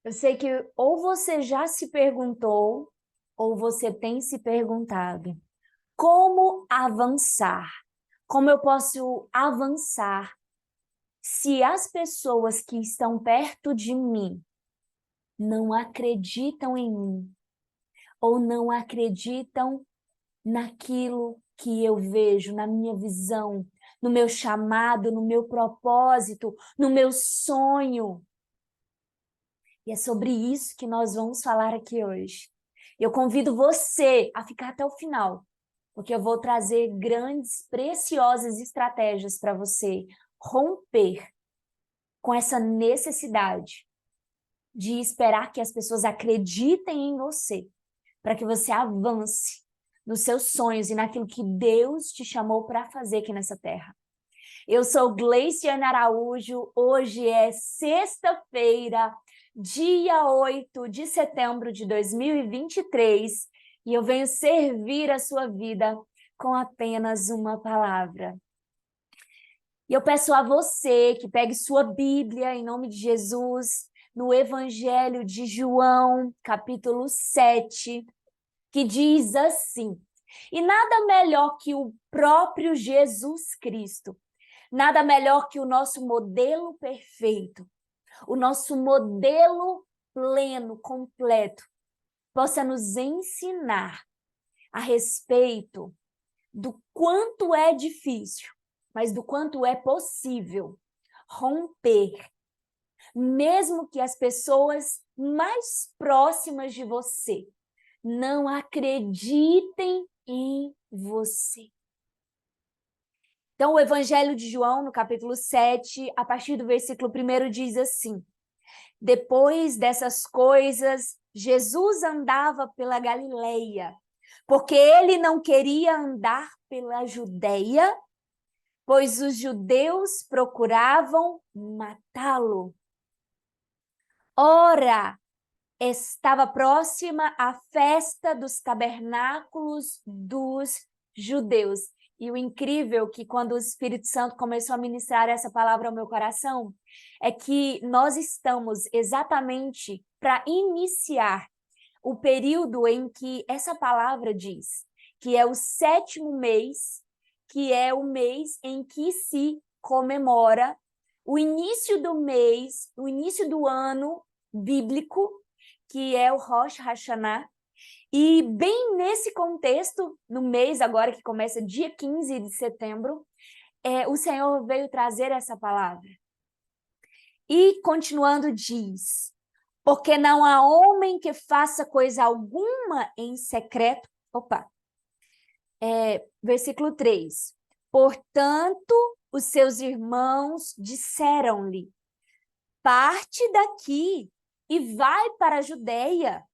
Eu sei que ou você já se perguntou, ou você tem se perguntado, como avançar? Como eu posso avançar se as pessoas que estão perto de mim não acreditam em mim, ou não acreditam naquilo que eu vejo, na minha visão, no meu chamado, no meu propósito, no meu sonho? E é sobre isso que nós vamos falar aqui hoje. Eu convido você a ficar até o final, porque eu vou trazer grandes, preciosas estratégias para você romper com essa necessidade de esperar que as pessoas acreditem em você, para que você avance nos seus sonhos e naquilo que Deus te chamou para fazer aqui nessa terra. Eu sou Gleiciane Araújo, hoje é sexta-feira, dia 8 de setembro de 2023, e eu venho servir a sua vida com apenas uma palavra. E eu peço a você que pegue sua Bíblia, em nome de Jesus, no Evangelho de João, capítulo 7, que diz assim: e nada melhor que o próprio Jesus Cristo, nada melhor que o nosso modelo perfeito, o nosso modelo pleno, completo, possa nos ensinar a respeito do quanto é difícil, mas do quanto é possível romper, mesmo que as pessoas mais próximas de você não acreditem em você. Então, o Evangelho de João, no capítulo 7, a partir do versículo 1, diz assim: depois dessas coisas, Jesus andava pela Galileia, porque ele não queria andar pela Judeia, pois os judeus procuravam matá-lo. Ora, estava próxima a festa dos tabernáculos dos judeus. E o incrível que quando o Espírito Santo começou a ministrar essa palavra ao meu coração, é que nós estamos exatamente para iniciar o período em que essa palavra diz, que é o 7º mês, que é o mês em que se comemora o início do mês, o início do ano bíblico, que é o Rosh Hashanah. E bem nesse contexto, no mês agora que começa dia 15 de setembro, o Senhor veio trazer essa palavra. E continuando diz: porque não há homem que faça coisa alguma em secreto. Versículo 3. Portanto, os seus irmãos disseram-lhe: parte daqui e vai para a Judeia,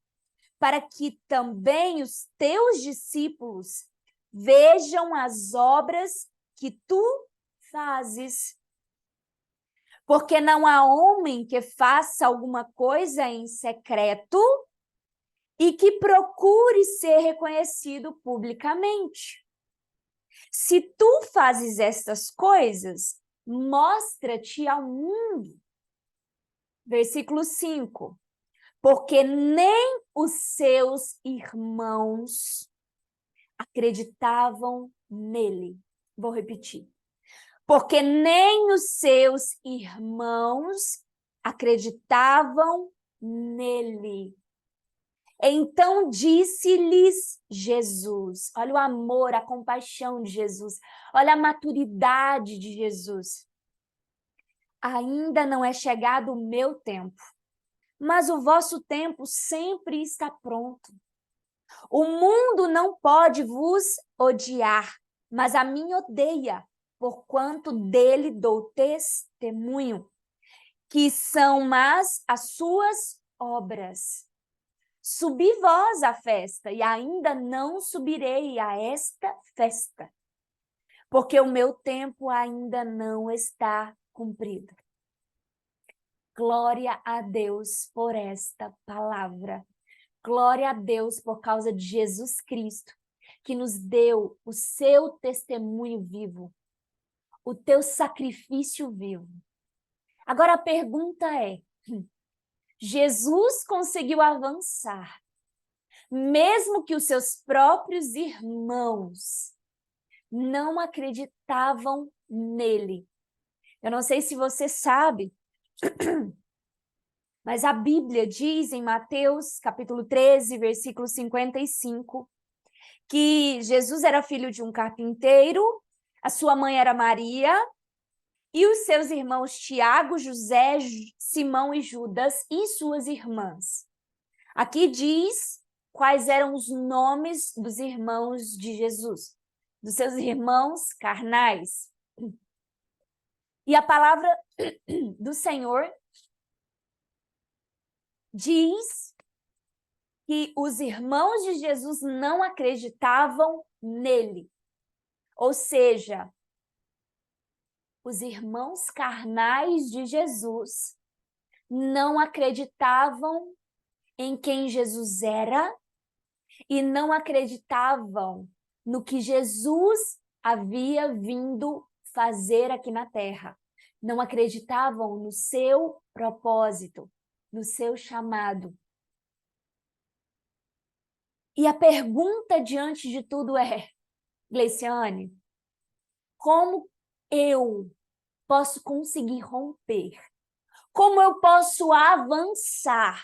para que também os teus discípulos vejam as obras que tu fazes. Porque não há homem que faça alguma coisa em secreto e que procure ser reconhecido publicamente. Se tu fazes estas coisas, mostra-te ao mundo. Versículo 5. Porque nem os seus irmãos acreditavam nele. Vou repetir. Porque nem os seus irmãos acreditavam nele. Então disse-lhes Jesus, olha o amor, a compaixão de Jesus, olha a maturidade de Jesus. Ainda não é chegado o meu tempo, mas o vosso tempo sempre está pronto. O mundo não pode vos odiar, mas a mim odeia, porquanto dele dou testemunho, que são más as suas obras. Subi vós à festa, e ainda não subirei a esta festa, porque o meu tempo ainda não está cumprido. Glória a Deus por esta palavra. Glória a Deus por causa de Jesus Cristo, que nos deu o seu testemunho vivo, o teu sacrifício vivo. Agora a pergunta é: Jesus conseguiu avançar, mesmo que os seus próprios irmãos não acreditavam nele. Eu não sei se você sabe, mas a Bíblia diz em Mateus, capítulo 13, versículo 55, que Jesus era filho de um carpinteiro, a sua mãe era Maria, e os seus irmãos Tiago, José, Simão e Judas, e suas irmãs. Aqui diz quais eram os nomes dos irmãos de Jesus, dos seus irmãos carnais. E a palavra do Senhor diz que os irmãos de Jesus não acreditavam nele. Ou seja, os irmãos carnais de Jesus não acreditavam em quem Jesus era e não acreditavam no que Jesus havia vindo fazer aqui na Terra. Não acreditavam no seu propósito, no seu chamado. E a pergunta diante de tudo é, Gleiciane, como eu posso conseguir romper? Como eu posso avançar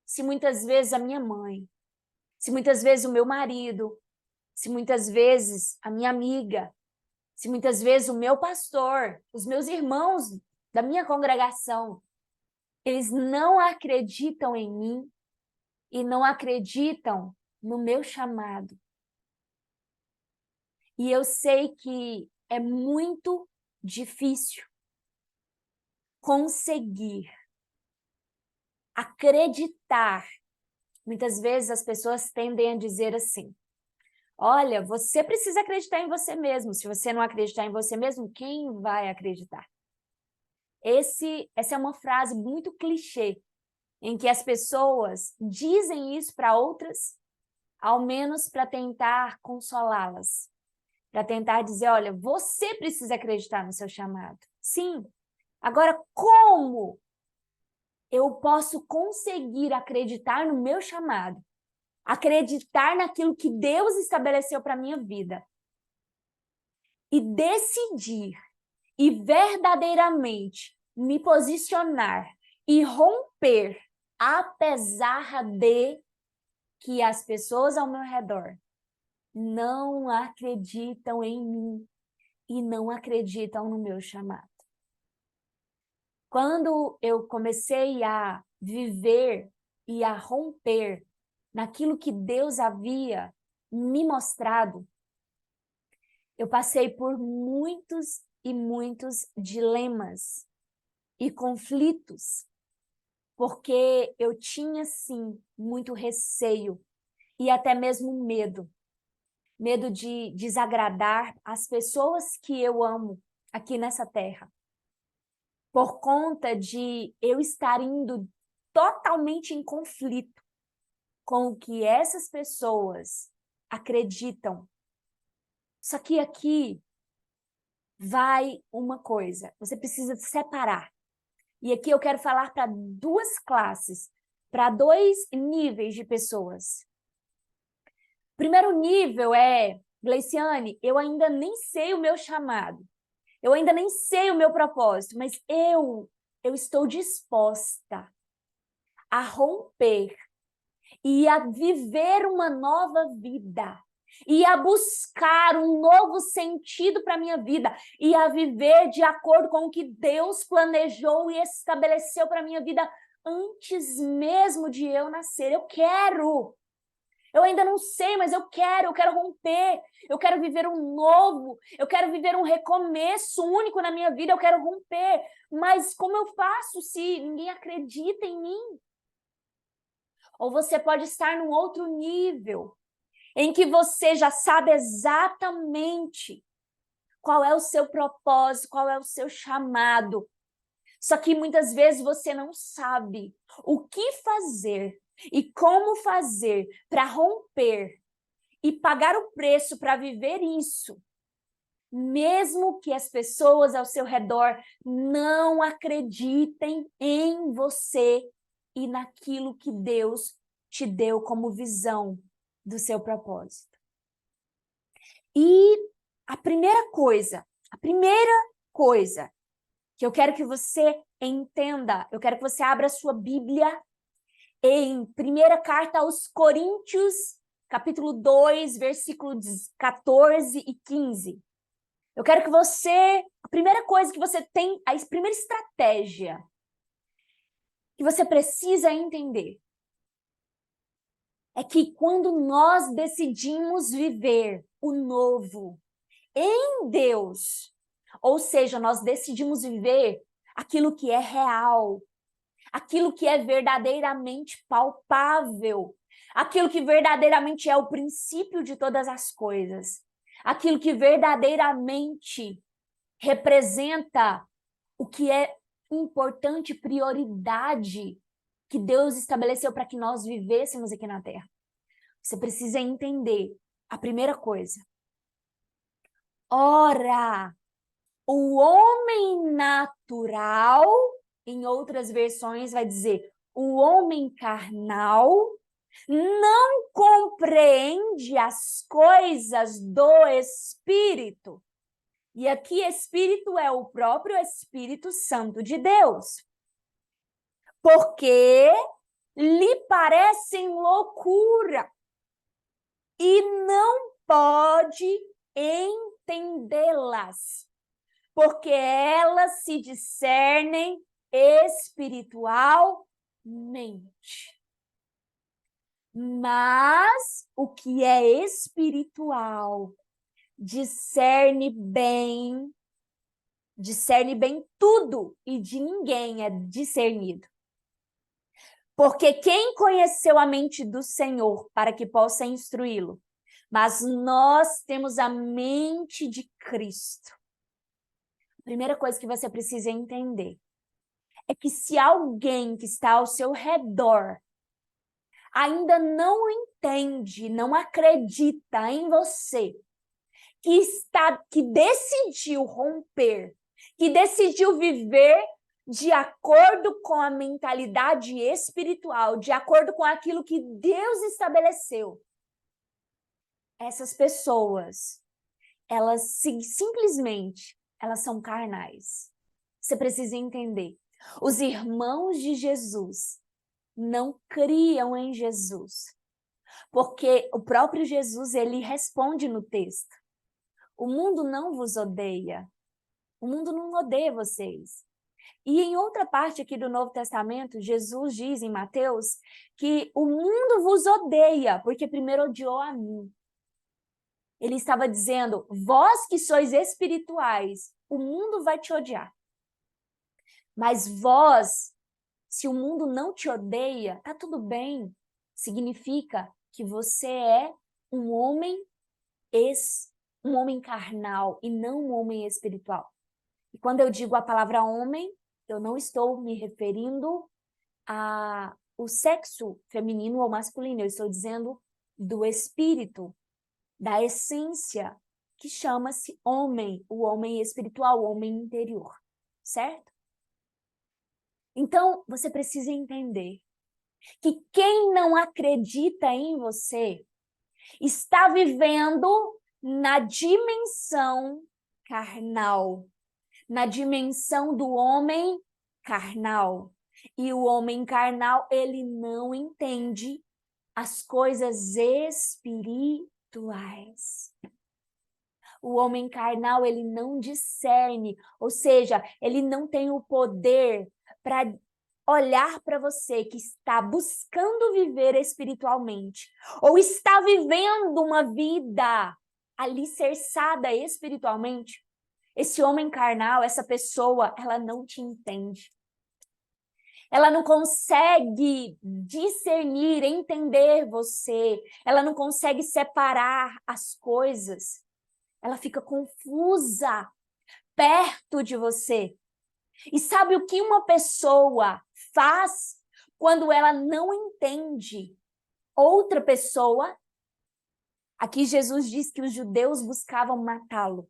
se muitas vezes a minha mãe, se muitas vezes o meu marido, se muitas vezes a minha amiga, se muitas vezes o meu pastor, os meus irmãos da minha congregação, eles não acreditam em mim e não acreditam no meu chamado. E eu sei que é muito difícil conseguir acreditar. Muitas vezes as pessoas tendem a dizer assim, olha, você precisa acreditar em você mesmo. Se você não acreditar em você mesmo, quem vai acreditar? Essa é uma frase muito clichê, em que as pessoas dizem isso para outras, ao menos para tentar consolá-las, para tentar dizer, olha, você precisa acreditar no seu chamado. Sim. Agora, como eu posso conseguir acreditar no meu chamado? Acreditar naquilo que Deus estabeleceu para a minha vida. E decidir e verdadeiramente me posicionar e romper, apesar de que as pessoas ao meu redor não acreditam em mim e não acreditam no meu chamado. Quando eu comecei a viver e a romper naquilo que Deus havia me mostrado, eu passei por muitos e muitos dilemas e conflitos, porque eu tinha, sim, muito receio e até mesmo medo. Medo de desagradar as pessoas que eu amo aqui nessa terra. Por conta de eu estar indo totalmente em conflito com o que essas pessoas acreditam. Só que aqui vai uma coisa, você precisa separar. E aqui eu quero falar para duas classes, para dois níveis de pessoas. Primeiro nível é, Gleiciane, eu ainda nem sei o meu chamado, eu ainda nem sei o meu propósito, mas eu estou disposta a romper e a viver uma nova vida, e a buscar um novo sentido para a minha vida, e a viver de acordo com o que Deus planejou e estabeleceu para a minha vida antes mesmo de eu nascer. Eu quero. Eu ainda não sei, mas eu quero romper, eu quero viver um novo, eu quero viver um recomeço único na minha vida, eu quero romper. Mas como eu faço se ninguém acredita em mim? Ou você pode estar num outro nível, em que você já sabe exatamente qual é o seu propósito, qual é o seu chamado. Só que muitas vezes você não sabe o que fazer e como fazer para romper e pagar o preço para viver isso, mesmo que as pessoas ao seu redor não acreditem em você. e naquilo que Deus te deu como visão do seu propósito. E a primeira coisa que eu quero que você entenda, eu quero que você abra a sua Bíblia em primeira carta aos Coríntios, capítulo 2, versículos 14 e 15. Eu quero que você, a primeira coisa que você tem, a primeira estratégia que você precisa entender é que quando nós decidimos viver o novo em Deus, ou seja, nós decidimos viver aquilo que é real, aquilo que é verdadeiramente palpável, aquilo que verdadeiramente é o princípio de todas as coisas, aquilo que verdadeiramente representa o que é importante, prioridade que Deus estabeleceu para que nós vivêssemos aqui na Terra. Você precisa entender a primeira coisa. Ora, o homem natural, em outras versões vai dizer, o homem carnal não compreende as coisas do Espírito. E aqui Espírito é o próprio Espírito Santo de Deus. Porque lhe parecem loucura e não pode entendê-las, porque elas se discernem espiritualmente. Mas o que é espiritual discerne bem tudo e de ninguém é discernido. Porque quem conheceu a mente do Senhor para que possa instruí-lo? Mas nós temos a mente de Cristo. A primeira coisa que você precisa entender é que se alguém que está ao seu redor ainda não entende, não acredita em você, que decidiu romper, que decidiu viver de acordo com a mentalidade espiritual, de acordo com aquilo que Deus estabeleceu. Essas pessoas, elas simplesmente, elas são carnais. Você precisa entender. Os irmãos de Jesus não criam em Jesus. Porque o próprio Jesus, ele responde no texto. O mundo não vos odeia. O mundo não odeia vocês. E em outra parte aqui do Novo Testamento, Jesus diz em Mateus que o mundo vos odeia, porque primeiro odiou a mim. Ele estava dizendo, vós que sois espirituais, o mundo vai te odiar. Mas vós, se o mundo não te odeia, tá tudo bem. Significa que você é um homem carnal e não um homem espiritual. E quando eu digo a palavra homem, eu não estou me referindo ao sexo feminino ou masculino, eu estou dizendo do espírito, da essência, que chama-se homem, o homem espiritual, o homem interior, certo? Então, você precisa entender que quem não acredita em você está vivendo na dimensão carnal, na dimensão do homem carnal. E o homem carnal, ele não entende as coisas espirituais. O homem carnal, ele não discerne, ou seja, ele não tem o poder para olhar para você que está buscando viver espiritualmente, ou está vivendo uma vida alicerçada espiritualmente. Esse homem carnal, essa pessoa, ela não te entende. Ela não consegue discernir, entender você. Ela não consegue separar as coisas. Ela fica confusa perto de você. E sabe o que uma pessoa faz quando ela não entende outra pessoa? Aqui Jesus diz que os judeus buscavam matá-lo.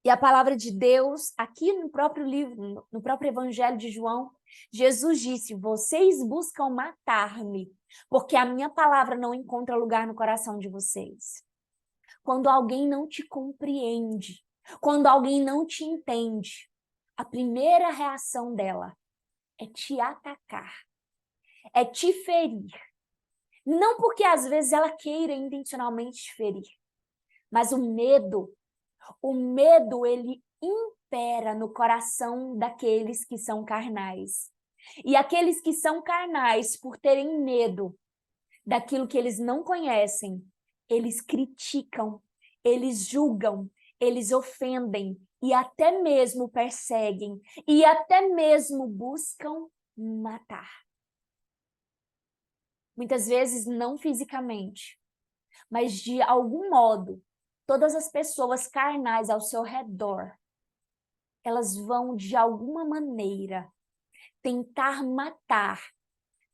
E a palavra de Deus, aqui no próprio livro, no próprio Evangelho de João, Jesus disse: vocês buscam matar-me, porque a minha palavra não encontra lugar no coração de vocês. Quando alguém não te compreende, quando alguém não te entende, a primeira reação dela é te atacar, é te ferir. Não porque às vezes ela queira intencionalmente te ferir, mas o medo, ele impera no coração daqueles que são carnais. E aqueles que são carnais, por terem medo daquilo que eles não conhecem, eles criticam, eles julgam, eles ofendem e até mesmo perseguem e até mesmo buscam matar. Muitas vezes não fisicamente, mas de algum modo, todas as pessoas carnais ao seu redor, elas vão de alguma maneira tentar matar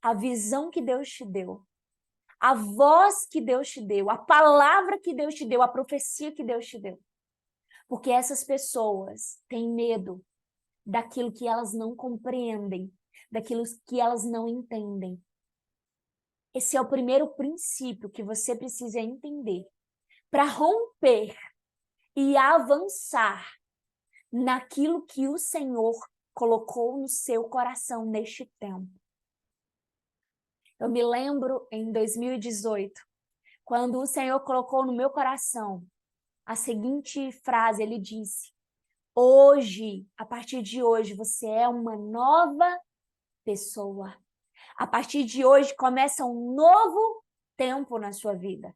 a visão que Deus te deu, a voz que Deus te deu, a palavra que Deus te deu, a profecia que Deus te deu. Porque essas pessoas têm medo daquilo que elas não compreendem, daquilo que elas não entendem. Esse é o primeiro princípio que você precisa entender para romper e avançar naquilo que o Senhor colocou no seu coração neste tempo. Eu me lembro em 2018, quando o Senhor colocou no meu coração a seguinte frase, ele disse: hoje, a partir de hoje, você é uma nova pessoa. A partir de hoje começa um novo tempo na sua vida.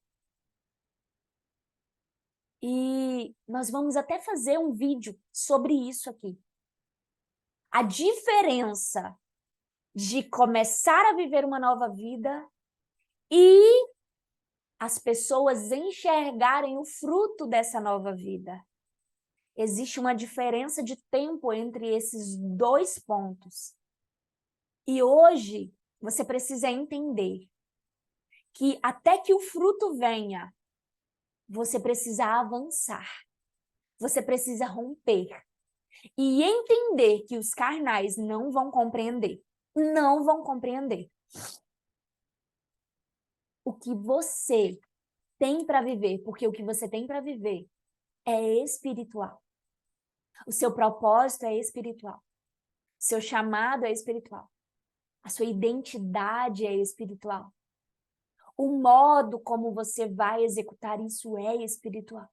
E nós vamos até fazer um vídeo sobre isso aqui. A diferença de começar a viver uma nova vida e as pessoas enxergarem o fruto dessa nova vida. Existe uma diferença de tempo entre esses dois pontos. E hoje você precisa entender que até que o fruto venha, você precisa avançar. Você precisa romper. E entender que os carnais não vão compreender. Não vão compreender. O que você tem para viver, porque o que você tem para viver é espiritual. O seu propósito é espiritual. O seu chamado é espiritual. A sua identidade é espiritual. O modo como você vai executar isso é espiritual.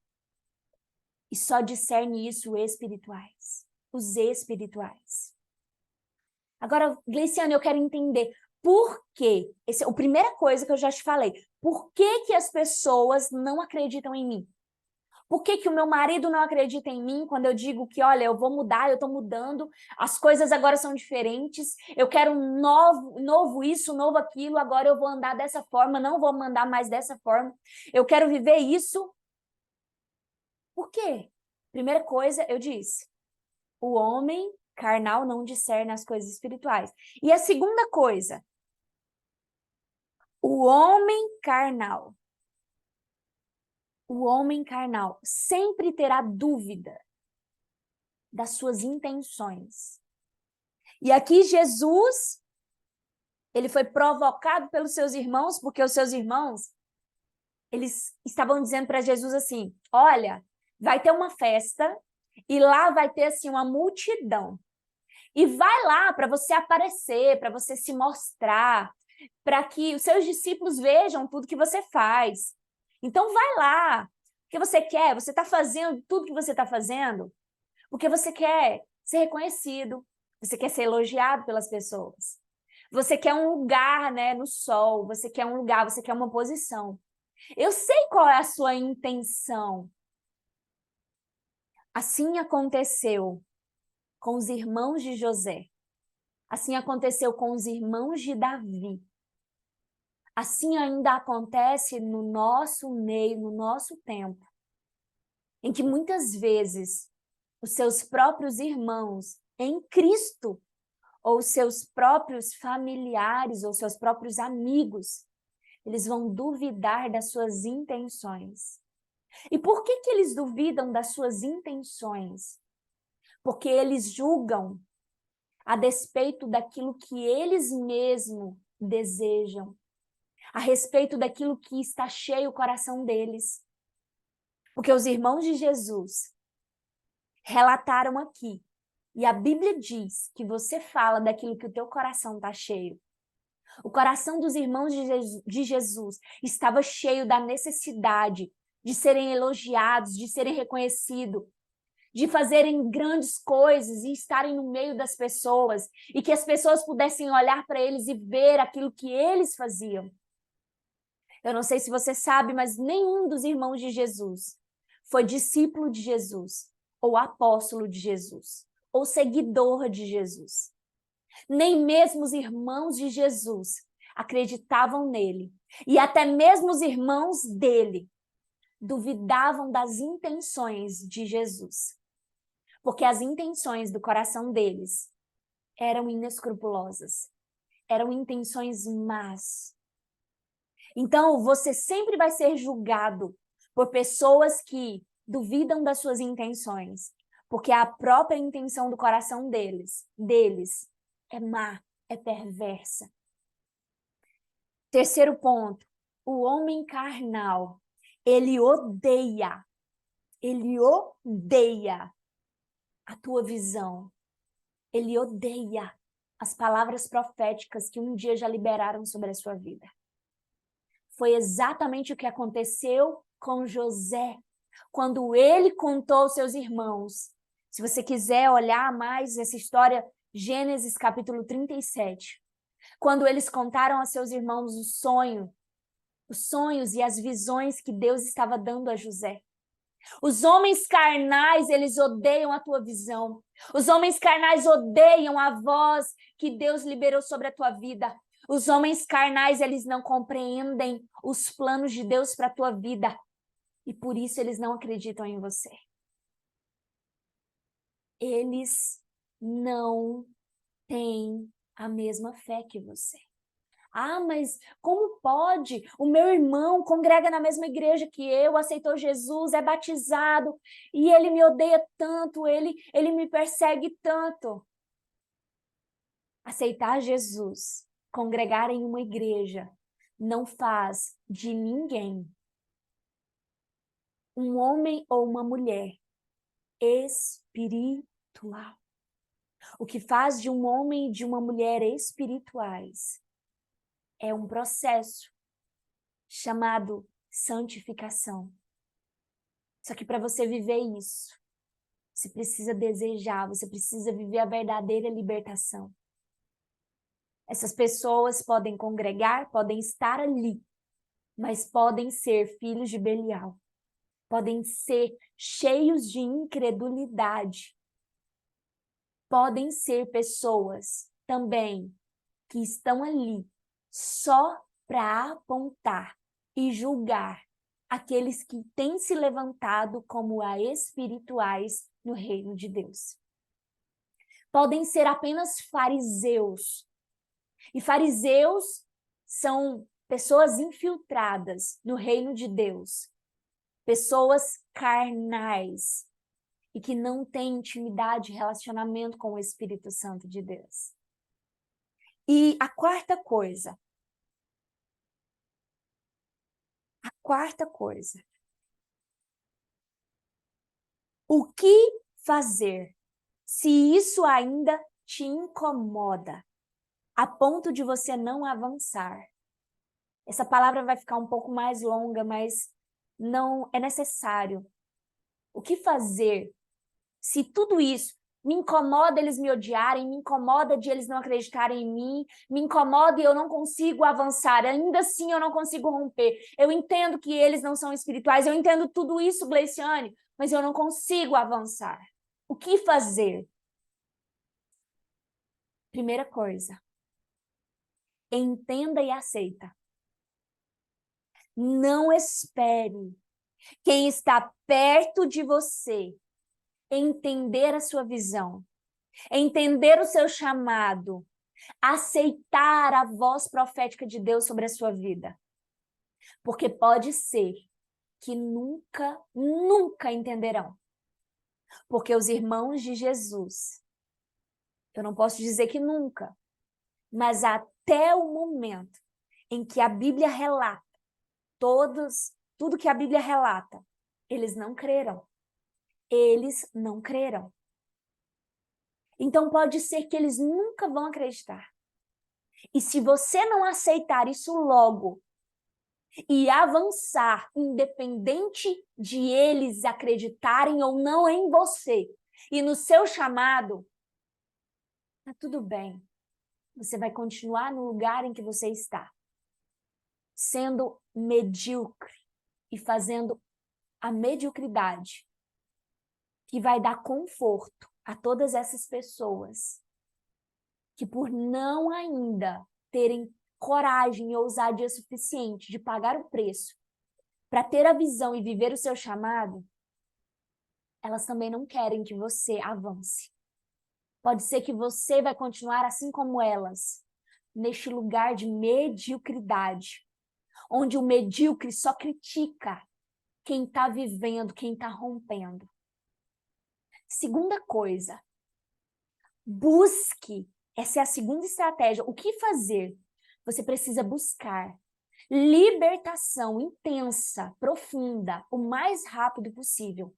E só discerne isso espirituais. Os espirituais. Agora, Gleiciane, eu quero entender por quê. Essa é a primeira coisa que eu já te falei. Por que que as pessoas não acreditam em mim? Por que que o meu marido não acredita em mim quando eu digo que, olha, eu vou mudar, eu estou mudando, as coisas agora são diferentes, eu quero um novo isso, novo aquilo, agora eu vou andar dessa forma, não vou andar mais dessa forma, eu quero viver isso. Por quê? Primeira coisa, eu disse, o homem carnal não discerne as coisas espirituais. E a segunda coisa, o homem carnal sempre terá dúvida das suas intenções. E aqui Jesus, ele foi provocado pelos seus irmãos, porque os seus irmãos, eles estavam dizendo para Jesus assim, olha, vai ter uma festa e lá vai ter assim uma multidão. E vai lá para você aparecer, para você se mostrar, para que os seus discípulos vejam tudo que você faz. Então vai lá, porque você quer, você está fazendo tudo que você está fazendo, porque você quer ser reconhecido, você quer ser elogiado pelas pessoas. Você quer um lugar, né, no sol, você quer um lugar, você quer uma posição. Eu sei qual é a sua intenção. Assim aconteceu com os irmãos de José. Assim aconteceu com os irmãos de Davi. Assim ainda acontece no nosso meio, no nosso tempo, em que muitas vezes os seus próprios irmãos em Cristo, ou seus próprios familiares, ou seus próprios amigos, eles vão duvidar das suas intenções. E por que eles duvidam das suas intenções? Porque eles julgam a despeito daquilo que eles mesmos desejam, a respeito daquilo que está cheio o coração deles. Porque os irmãos de Jesus relataram aqui, e a Bíblia diz que você fala daquilo que o teu coração está cheio. O coração dos irmãos de Jesus estava cheio da necessidade de serem elogiados, de serem reconhecidos, de fazerem grandes coisas e estarem no meio das pessoas, e que as pessoas pudessem olhar para eles e ver aquilo que eles faziam. Eu não sei se você sabe, mas nenhum dos irmãos de Jesus foi discípulo de Jesus, ou apóstolo de Jesus, ou seguidor de Jesus. Nem mesmo os irmãos de Jesus acreditavam nele. E até mesmo os irmãos dele duvidavam das intenções de Jesus. Porque as intenções do coração deles eram inescrupulosas. Eram intenções más. Então, você sempre vai ser julgado por pessoas que duvidam das suas intenções. Porque a própria intenção do coração deles é má, é perversa. Terceiro ponto, o homem carnal, ele odeia a tua visão. Ele odeia as palavras proféticas que um dia já liberaram sobre a sua vida. Foi exatamente o que aconteceu com José, quando ele contou aos seus irmãos. Se você quiser olhar mais essa história, Gênesis capítulo 37, quando eles contaram a seus irmãos os sonhos e as visões que Deus estava dando a José. Os homens carnais, eles odeiam a tua visão. Os homens carnais odeiam a voz que Deus liberou sobre a tua vida. Os homens carnais, eles não compreendem os planos de Deus para a tua vida. E por isso eles não acreditam em você. Eles não têm a mesma fé que você. Ah, mas como pode? O meu irmão congrega na mesma igreja que eu, aceitou Jesus, é batizado, e ele me odeia tanto, ele me persegue tanto. Aceitar Jesus, congregar em uma igreja, não faz de ninguém um homem ou uma mulher espiritual. O que faz de um homem e de uma mulher espirituais é um processo chamado santificação. Só que para você viver isso, você precisa desejar, você precisa viver a verdadeira libertação. Essas pessoas podem congregar, podem estar ali, mas podem ser filhos de Belial. Podem ser cheios de incredulidade. Podem ser pessoas também que estão ali só para apontar e julgar aqueles que têm se levantado como a espirituais no reino de Deus. Podem ser apenas fariseus. E fariseus são pessoas infiltradas no reino de Deus. Pessoas carnais e que não têm intimidade e relacionamento com o Espírito Santo de Deus. E a quarta coisa, o que fazer se isso ainda te incomoda a ponto de você não avançar? Essa palavra vai ficar um pouco mais longa, mas não é necessário. O que fazer se tudo isso me incomoda eles me odiarem, me incomoda de eles não acreditarem em mim, me incomoda e eu não consigo avançar, ainda assim eu não consigo romper. Eu entendo que eles não são espirituais, eu entendo tudo isso, Gleiciane, mas eu não consigo avançar. O que fazer? Primeira coisa, entenda e aceita. Não espere quem está perto de você entender a sua visão, entender o seu chamado, aceitar a voz profética de Deus sobre a sua vida. Porque pode ser que nunca, nunca entenderão. Porque os irmãos de Jesus, eu não posso dizer que nunca, mas até o momento em que a Bíblia relata, tudo que a Bíblia relata, eles não crerão. Eles não crerão. Então pode ser que eles nunca vão acreditar. E se você não aceitar isso logo e avançar, independente de eles acreditarem ou não em você e no seu chamado, tá tudo bem. Você vai continuar no lugar em que você está, sendo medíocre e fazendo a mediocridade que vai dar conforto a todas essas pessoas que, por não ainda terem coragem e ousadia suficiente de pagar o preço para ter a visão e viver o seu chamado, elas também não querem que você avance. Pode ser que você vai continuar assim como elas, neste lugar de mediocridade, onde o medíocre só critica quem está vivendo, quem está rompendo. Segunda coisa, busque. Essa é a segunda estratégia. O que fazer? Você precisa buscar libertação intensa, profunda, o mais rápido possível,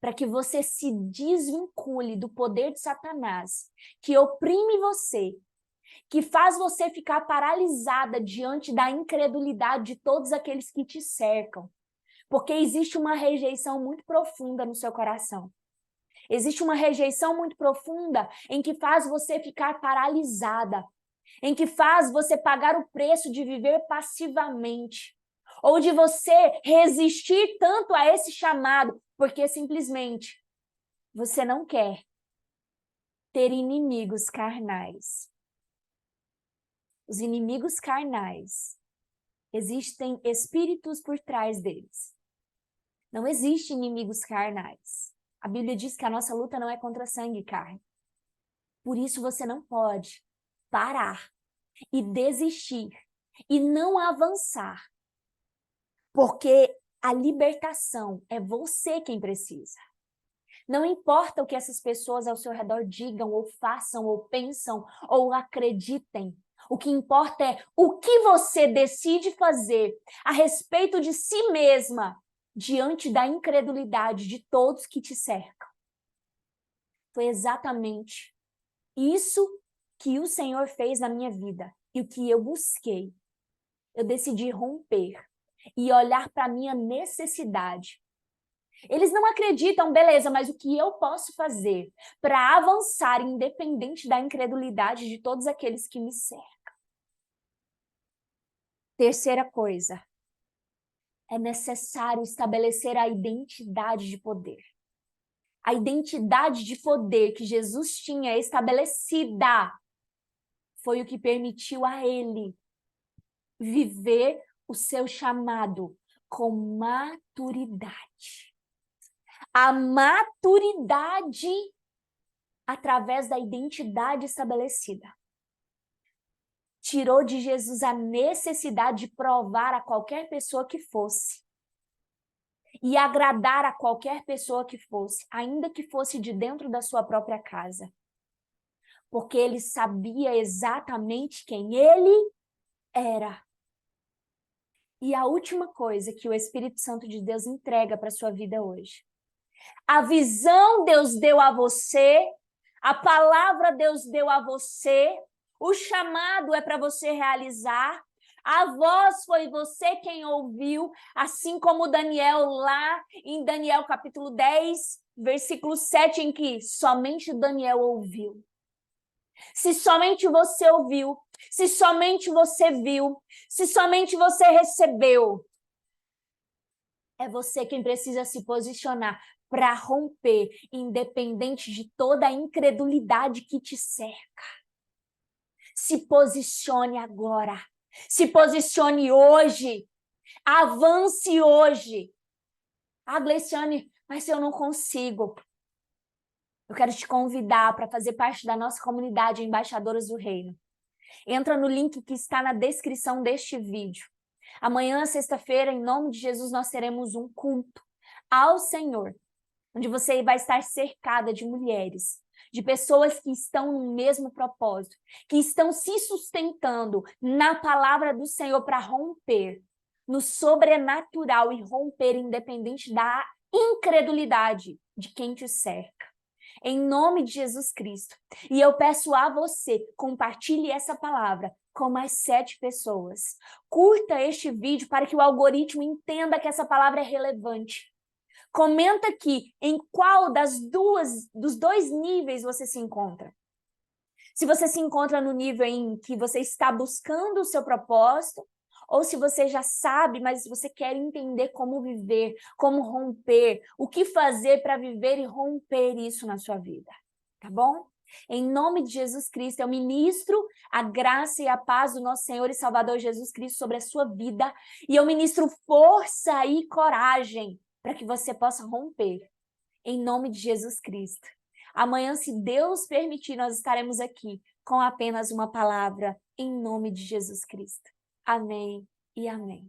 para que você se desvincule do poder de Satanás, que oprime você, que faz você ficar paralisada diante da incredulidade de todos aqueles que te cercam, porque existe uma rejeição muito profunda no seu coração. Existe uma rejeição muito profunda em que faz você ficar paralisada, em que faz você pagar o preço de viver passivamente, ou de você resistir tanto a esse chamado, porque simplesmente você não quer ter inimigos carnais. Os inimigos carnais, existem espíritos por trás deles. Não existem inimigos carnais. A Bíblia diz que a nossa luta não é contra sangue e carne. Por isso você não pode parar e desistir e não avançar. Porque a libertação é você quem precisa. Não importa o que essas pessoas ao seu redor digam, ou façam, ou pensam, ou acreditem. O que importa é o que você decide fazer a respeito de si mesma diante da incredulidade de todos que te cercam. Foi exatamente isso que o Senhor fez na minha vida e o que eu busquei. Eu decidi romper e olhar para a minha necessidade. Eles não acreditam, beleza, mas o que eu posso fazer para avançar independente da incredulidade de todos aqueles que me cercam? Terceira coisa, é necessário estabelecer a identidade de poder. A identidade de poder que Jesus tinha estabelecida foi o que permitiu a ele viver o seu chamado com maturidade. A maturidade através da identidade estabelecida tirou de Jesus a necessidade de provar a qualquer pessoa que fosse e agradar a qualquer pessoa que fosse, ainda que fosse de dentro da sua própria casa. Porque ele sabia exatamente quem ele era. E a última coisa que o Espírito Santo de Deus entrega para a sua vida hoje. A visão Deus deu a você, a palavra Deus deu a você, o chamado é para você realizar, a voz foi você quem ouviu, assim como Daniel lá em Daniel capítulo 10, versículo 7, em que somente Daniel ouviu. Se somente você ouviu, se somente você viu, se somente você recebeu, é você quem precisa se posicionar para romper, independente de toda a incredulidade que te cerca. Se posicione agora. Se posicione hoje. Avance hoje. Ah, Gleiciane, mas eu não consigo. Eu quero te convidar para fazer parte da nossa comunidade Embaixadoras do Reino. Entra no link que está na descrição deste vídeo. Amanhã, sexta-feira, em nome de Jesus, nós teremos um culto ao Senhor, onde você vai estar cercada de mulheres, de pessoas que estão no mesmo propósito, que estão se sustentando na palavra do Senhor para romper no sobrenatural e romper independente da incredulidade de quem te cerca. Em nome de Jesus Cristo. E eu peço a você, compartilhe essa palavra com mais 7 pessoas. Curta este vídeo para que o algoritmo entenda que essa palavra é relevante. Comenta aqui em qual dos 2 níveis você se encontra. Se você se encontra no nível em que você está buscando o seu propósito, ou se você já sabe, mas você quer entender como viver, como romper, o que fazer para viver e romper isso na sua vida, tá bom? Em nome de Jesus Cristo, eu ministro a graça e a paz do nosso Senhor e Salvador Jesus Cristo sobre a sua vida, e eu ministro força e coragem para que você possa romper, em nome de Jesus Cristo. Amanhã, se Deus permitir, nós estaremos aqui com apenas uma palavra, em nome de Jesus Cristo. Amém e amém.